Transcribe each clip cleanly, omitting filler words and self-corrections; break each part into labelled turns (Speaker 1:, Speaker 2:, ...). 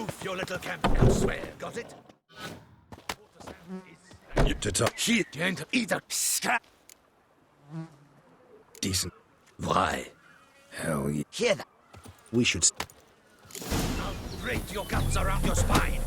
Speaker 1: Move your little camp elsewhere, got it? She didn't eat a scrap.
Speaker 2: Decent.
Speaker 1: Why?
Speaker 2: Hell yeah.
Speaker 1: Hear that?
Speaker 3: We should...
Speaker 1: I'll break your guts around your spine.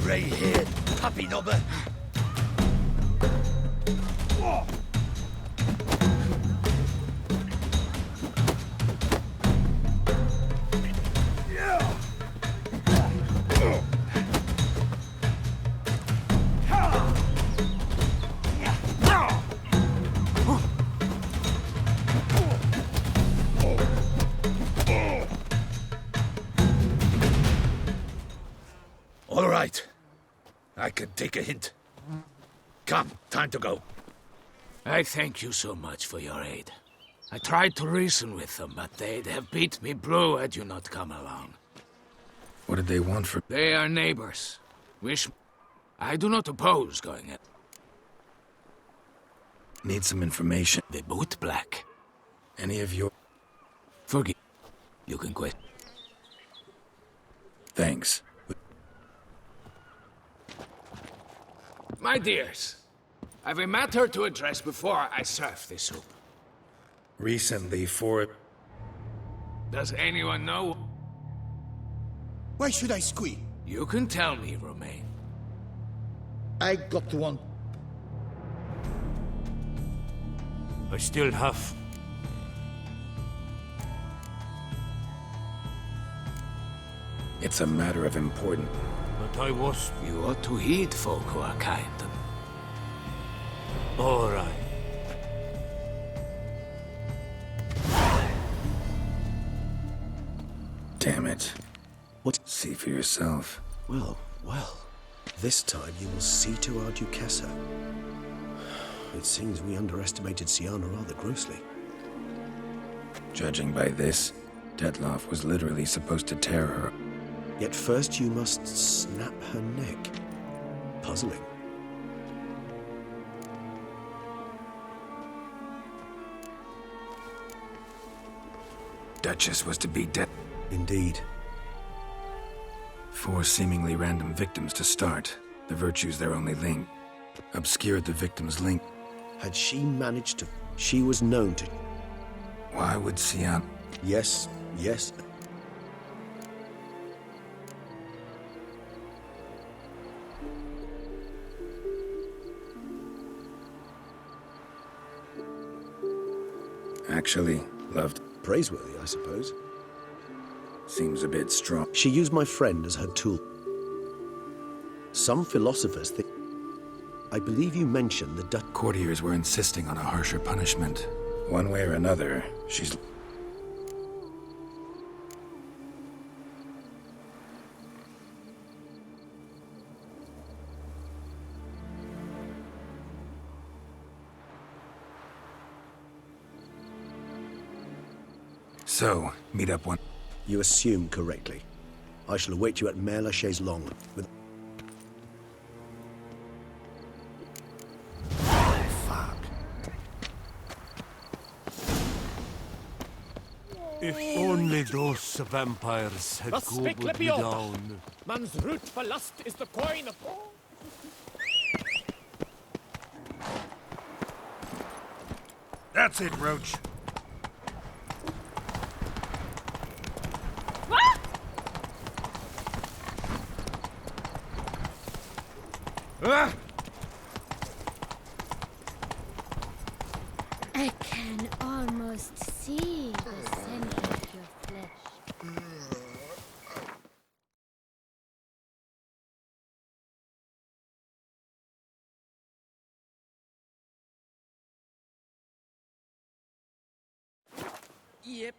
Speaker 1: Grey-haired puppy knobber. All right. I can take a hint. Come, time to go.
Speaker 4: I thank you so much for your aid. I tried to reason with them, but they'd have beat me blue had you not come along.
Speaker 2: What did they want for...
Speaker 4: They are neighbors. I do not oppose going in.
Speaker 2: Need some information.
Speaker 4: They boot black.
Speaker 2: Any of your...
Speaker 4: Forgive. You can quit.
Speaker 2: Thanks.
Speaker 4: My dears, I've a matter to address before I serve this soup.
Speaker 2: Recently, for...
Speaker 4: Does anyone know?
Speaker 5: Why should I squeal?
Speaker 4: You can tell me, Romain.
Speaker 5: I got to want...
Speaker 6: I still have...
Speaker 2: It's a matter of importance.
Speaker 6: But I was...
Speaker 4: You ought to heed folk who are kind.
Speaker 6: All right.
Speaker 2: Damn it.
Speaker 3: What?
Speaker 2: See for yourself.
Speaker 3: Well, well. This time you will see to our Duquesa. It seems we underestimated Sienna rather grossly.
Speaker 2: Judging by this, Detloff was literally supposed to tear her.
Speaker 3: Yet first you must snap her neck. Puzzling.
Speaker 2: Duchess was to be dead.
Speaker 3: Indeed.
Speaker 2: 4 seemingly random victims to start. The virtue's their only link. Obscured the victim's link.
Speaker 3: Had she managed to... She was known to...
Speaker 2: Why would Sienna...
Speaker 3: Yes, yes.
Speaker 2: Actually, loved...
Speaker 3: Praiseworthy, I suppose.
Speaker 2: Seems a bit strong.
Speaker 3: She used my friend as her tool. Some philosophers think... I believe you mentioned the Dutch...
Speaker 2: Courtiers were insisting on a harsher punishment. One way or another, she's... So, meet up one...
Speaker 3: You assume correctly. I shall await you at Mare la Chaise Longue with...
Speaker 1: Fuck.
Speaker 6: If only those vampires had
Speaker 7: Was
Speaker 6: gobbled me
Speaker 7: Speklepiota?
Speaker 6: down.
Speaker 7: Man's root for lust is the coin of...
Speaker 5: That's it, Roach. Ah!
Speaker 8: I can almost see the center of your flesh.
Speaker 1: Yep.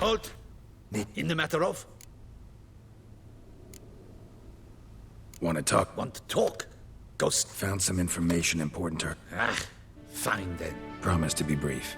Speaker 1: Halt! In the matter of?
Speaker 2: Want to talk?
Speaker 1: Want to talk? Ghost.
Speaker 2: Found some information important to her.
Speaker 1: Ah, fine then.
Speaker 2: Promise to be brief.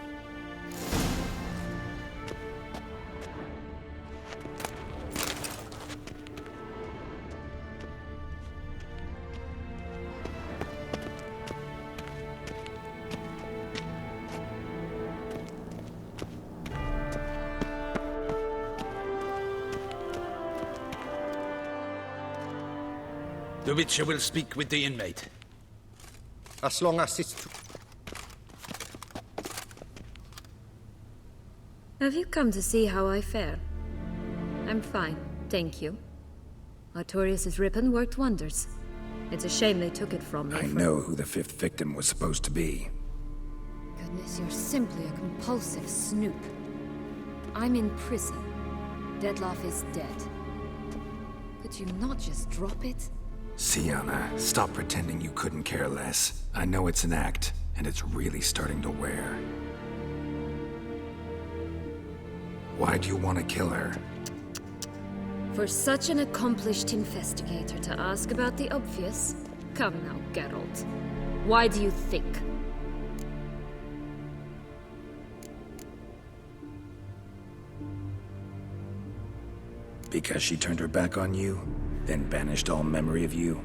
Speaker 1: The Witcher will speak with the inmate.
Speaker 5: As long as it's...
Speaker 9: Have you come to see how I fare? I'm fine, thank you. Artorius' ribbon worked wonders. It's a shame they took it from me.
Speaker 2: I know who the 5th victim was supposed to be.
Speaker 9: Goodness, you're simply a compulsive snoop. I'm in prison. Detlef is dead. Could you not just drop it?
Speaker 2: Sienna, stop pretending you couldn't care less. I know it's an act, and it's really starting to wear. Why do you want to kill her?
Speaker 9: For such an accomplished investigator to ask about the obvious? Come now, Geralt. Why do you think?
Speaker 2: Because she turned her back on you, then banished all memory of you?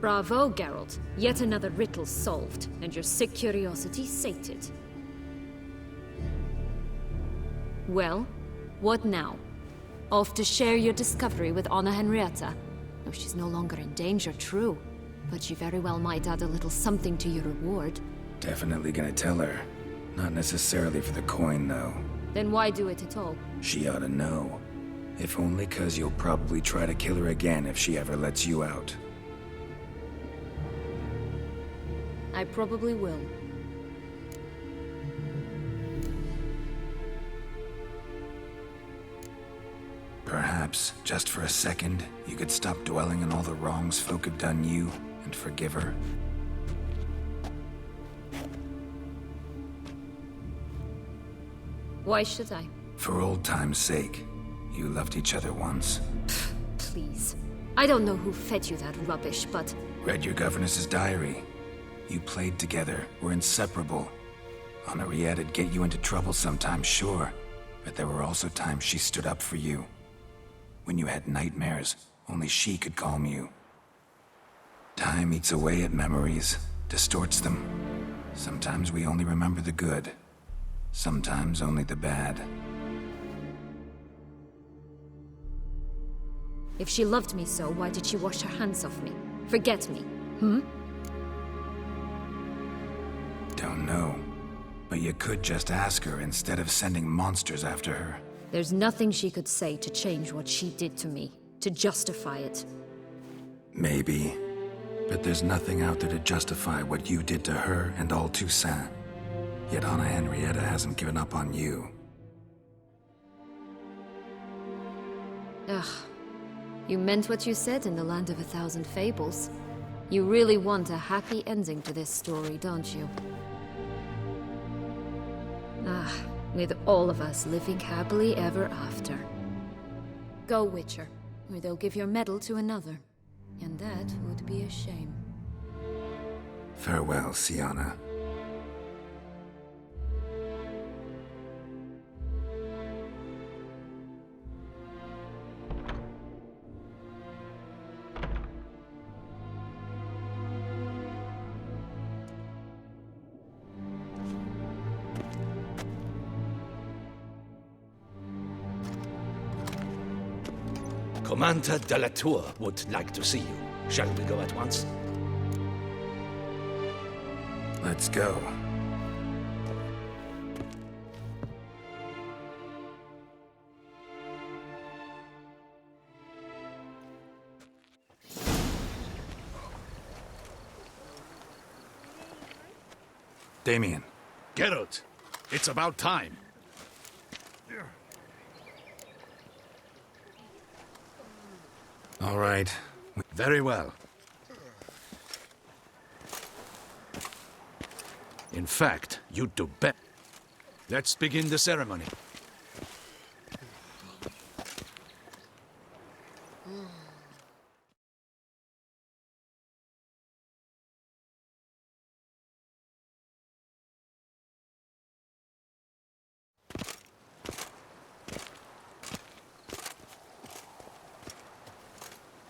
Speaker 9: Bravo, Geralt. Yet another riddle solved, and your sick curiosity sated. Well, what now? Off to share your discovery with Anna Henrietta? Oh, she's no longer in danger, true. But she very well might add a little something to your reward.
Speaker 2: Definitely gonna tell her. Not necessarily for the coin, though.
Speaker 9: Then why do it at all?
Speaker 2: She ought to know. If only 'cause you'll probably try to kill her again if she ever lets you out.
Speaker 9: I probably will.
Speaker 2: Perhaps, just for a second, you could stop dwelling on all the wrongs folk have done you and forgive her.
Speaker 9: Why should I?
Speaker 2: For old time's sake. You loved each other once.
Speaker 9: Please. I don't know who fed you that rubbish, but...
Speaker 2: Read your governess's diary. You played together, were inseparable. Henriette'd get you into trouble sometimes, sure. But there were also times she stood up for you. When you had nightmares, only she could calm you. Time eats away at memories, distorts them. Sometimes we only remember the good. Sometimes only the bad.
Speaker 9: If she loved me so, why did she wash her hands off me? Forget me,
Speaker 2: Don't know. But you could just ask her instead of sending monsters after her.
Speaker 9: There's nothing she could say to change what she did to me, to justify it.
Speaker 2: Maybe. But there's nothing out there to justify what you did to her and all Toussaint. Yet Anna Henrietta hasn't given up on you.
Speaker 9: Ugh. You meant what you said in the Land of 1,000 Fables. You really want a happy ending to this story, don't you? Ah, with all of us living happily ever after. Go, Witcher, or they'll give your medal to another. And that would be a shame.
Speaker 2: Farewell, Sienna.
Speaker 1: Commander de la Tour would like to see you. Shall we go at once?
Speaker 2: Let's go. Damien.
Speaker 1: Geralt, it's about time.
Speaker 2: All right.
Speaker 1: Very well. In fact, you'd do better. Let's begin the ceremony.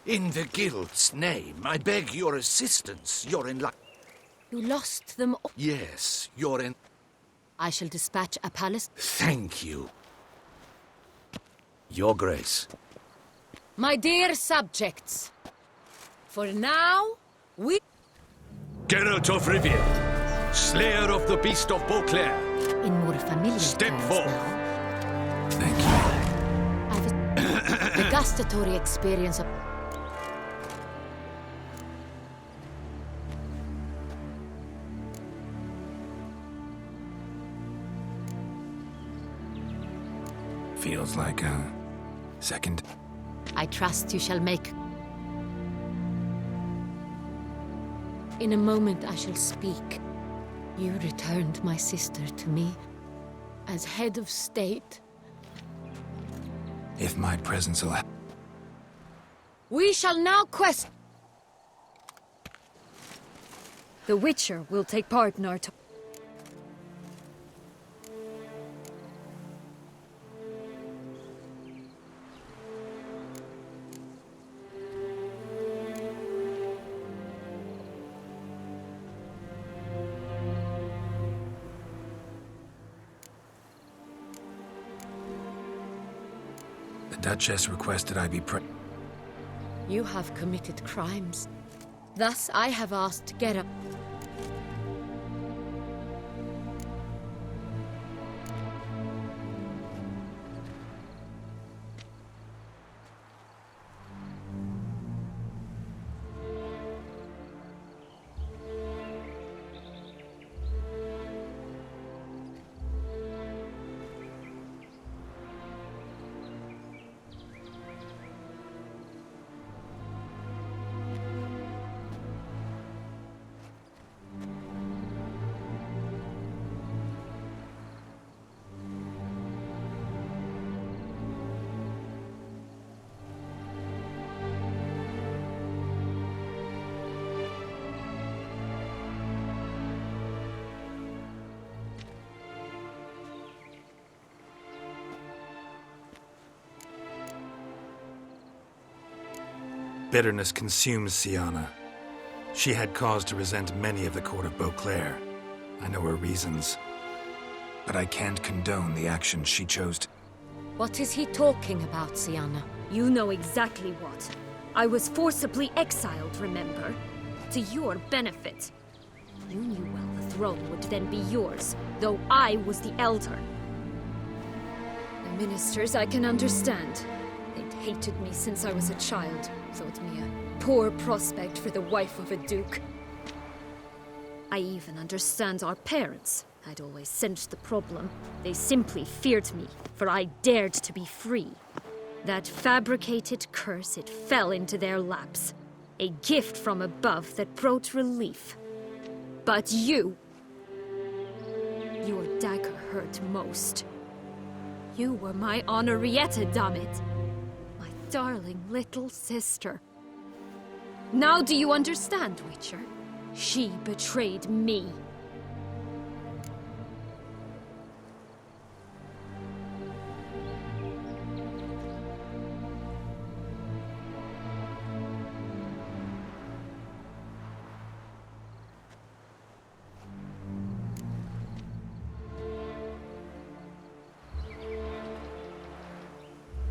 Speaker 1: In the guild's name, I beg your assistance. You're in luck.
Speaker 9: You lost them all.
Speaker 1: Yes, you're in...
Speaker 9: I shall dispatch a palace.
Speaker 1: Thank you. Your Grace.
Speaker 9: My dear subjects, for now, we...
Speaker 1: Geralt of Rivia, Slayer of the Beast of Beauclair.
Speaker 9: In more familiar
Speaker 1: Step
Speaker 9: terms
Speaker 1: forth.
Speaker 9: now.
Speaker 2: Thank you.
Speaker 9: I've a gustatory experience of...
Speaker 2: Feels like a second.
Speaker 9: I trust you shall make... In a moment I shall speak. You returned my sister to me as head of state.
Speaker 2: If my presence will...
Speaker 9: We shall now quest... The Witcher will take part in our...
Speaker 2: The Duchess requested I be
Speaker 9: You have committed crimes. Thus, I have asked Geralt.
Speaker 2: Bitterness consumes Sienna. She had cause to resent many of the court of Beauclair. I know her reasons. But I can't condone the actions she chose to...
Speaker 9: What is he talking about, Sienna?
Speaker 10: You know exactly what. I was forcibly exiled, remember? To your benefit. You knew well the throne would then be yours, though I was the elder.
Speaker 9: The ministers I can understand. They'd hated me since I was a child. Thought me a poor prospect for the wife of a duke.
Speaker 10: I even understand our parents. I'd always sensed the problem. They simply feared me, for I dared to be free. That fabricated curse, it fell into their laps. A gift from above that brought relief. But you... Your dagger hurt most. You were my Henrietta, damn it. My darling little sister. Now do you understand, Witcher? She betrayed me.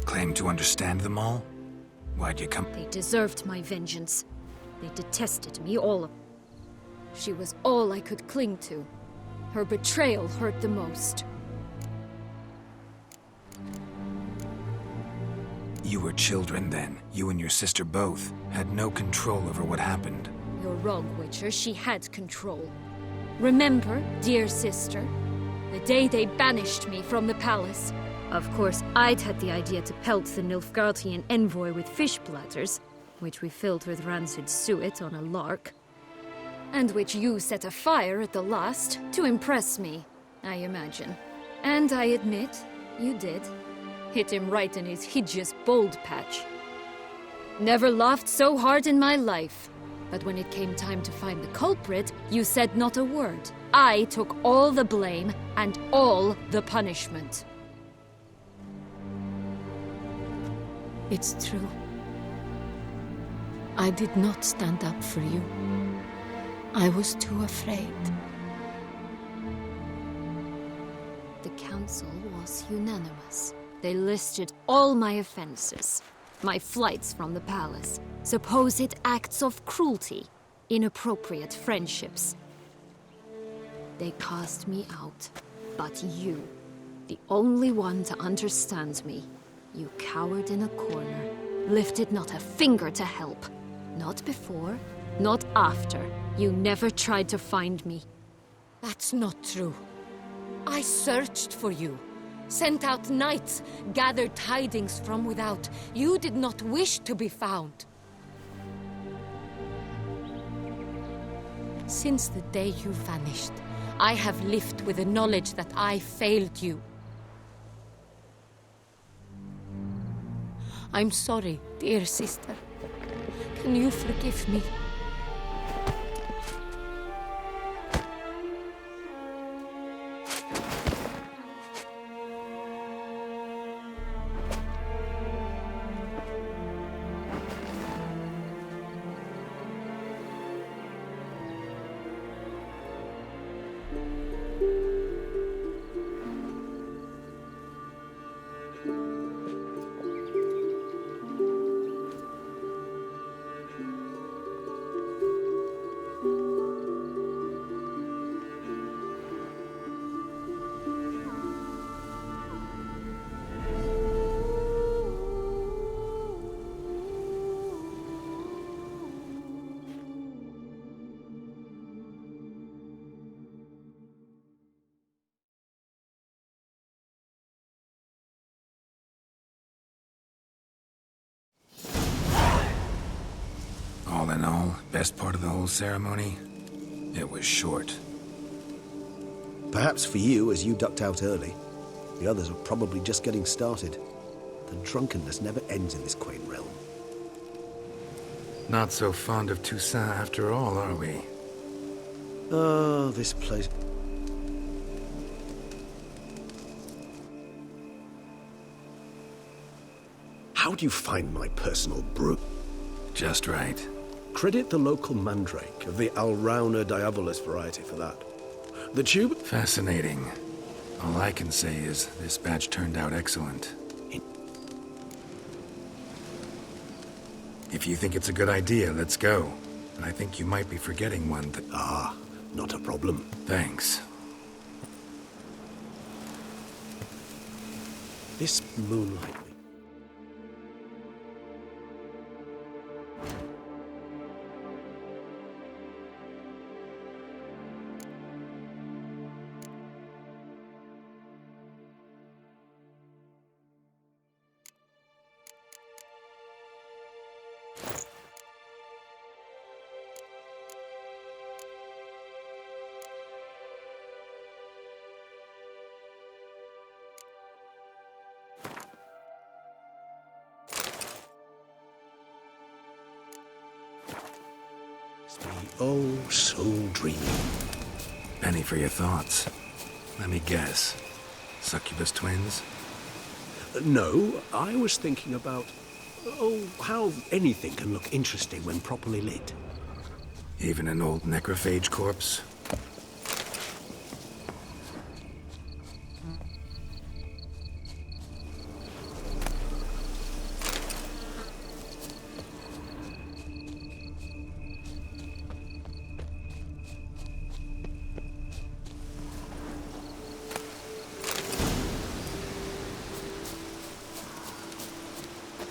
Speaker 2: Claim to understand them all? Why'd you come?
Speaker 10: They deserved my vengeance. They detested me, all of them.
Speaker 9: She was all I could cling to. Her betrayal hurt the most.
Speaker 2: You were children then. You and your sister both had no control over what happened.
Speaker 10: You're wrong, Witcher. She had control. Remember, dear sister, the day they banished me from the palace? Of course, I'd had the idea to pelt the Nilfgaardian envoy with fish bladders, which we filled with rancid suet on a lark.
Speaker 9: And which you set afire at the last, to impress me, I imagine. And I admit, you did. Hit him right in his hideous bald patch. Never laughed so hard in my life. But when it came time to find the culprit, you said not a word. I took all the blame and all the punishment.
Speaker 10: It's true.
Speaker 11: I did not stand up for you. I was too afraid.
Speaker 9: The council was unanimous. They listed all my offenses. My flights from the palace, supposed acts of cruelty, inappropriate friendships. They cast me out. But you, the only one to understand me, you cowered in a corner, lifted not a finger to help. Not before, not after. You never tried to find me.
Speaker 11: That's not true. I searched for you, sent out knights, gathered tidings from without. You did not wish to be found. Since the day you vanished, I have lived with the knowledge that I failed you. I'm sorry, dear sister. Can you forgive me?
Speaker 2: All in all, best part of the whole ceremony? It was short.
Speaker 3: Perhaps for you, as you ducked out early. The others are probably just getting started. The drunkenness never ends in this quaint realm.
Speaker 2: Not so fond of Toussaint after all, are we?
Speaker 3: Oh, this place... How do you find my personal brew?
Speaker 2: Just right.
Speaker 3: Credit the local mandrake of the Alrauna diabolus variety for that. The tube...
Speaker 2: Fascinating. All I can say is this batch turned out excellent. If you think it's a good idea, let's go. But I think you might be forgetting one that...
Speaker 3: Ah, not a problem.
Speaker 2: Thanks.
Speaker 3: This moonlight... Oh, so dreamy.
Speaker 2: Penny for your thoughts. Let me guess. Succubus twins?
Speaker 3: No, I was thinking about... Oh, how anything can look interesting when properly lit.
Speaker 2: Even an old necrophage corpse?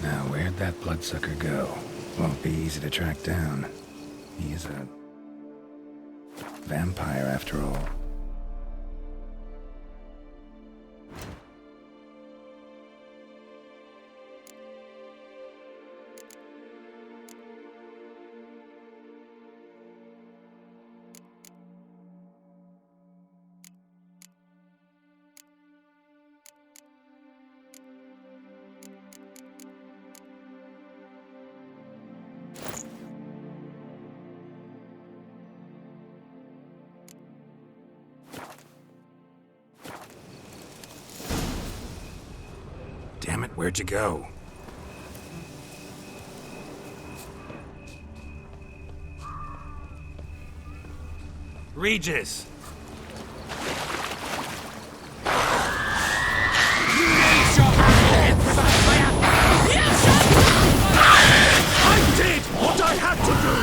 Speaker 2: Now, where'd that bloodsucker go? Won't be easy to track down. He's a... vampire, after all. Damn it, where'd you go? Regis!
Speaker 1: I did what I had to do!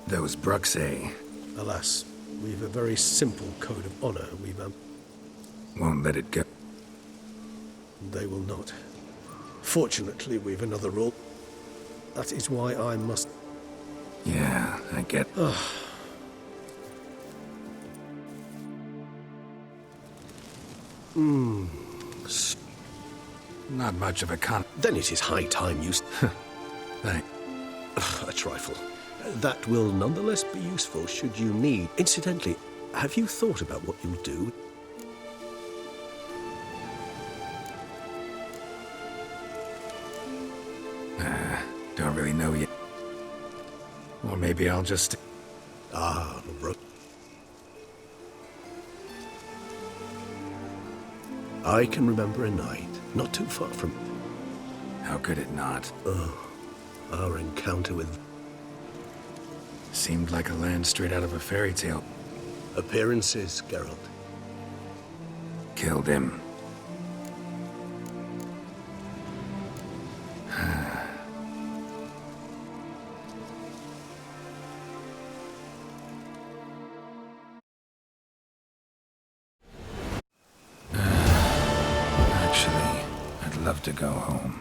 Speaker 2: Those Bruxay
Speaker 3: Alas, we've a very simple code of honor.
Speaker 2: won't let it go.
Speaker 3: They will not. Fortunately, we've another rule. That is why I must...
Speaker 2: Yeah, I get... Not much of a
Speaker 3: Then it is high time you...
Speaker 2: Thank.
Speaker 3: A trifle. That will nonetheless be useful should you need... Incidentally, have you thought about what you'll do?
Speaker 2: Don't really know yet. Or maybe I'll just...
Speaker 3: Ah, bro. I can remember a night, not too far from...
Speaker 2: How could it not?
Speaker 3: Our encounter with...
Speaker 2: Seemed like a land straight out of a fairy tale.
Speaker 3: Appearances, Geralt.
Speaker 2: Killed him. Actually, I'd love to go home.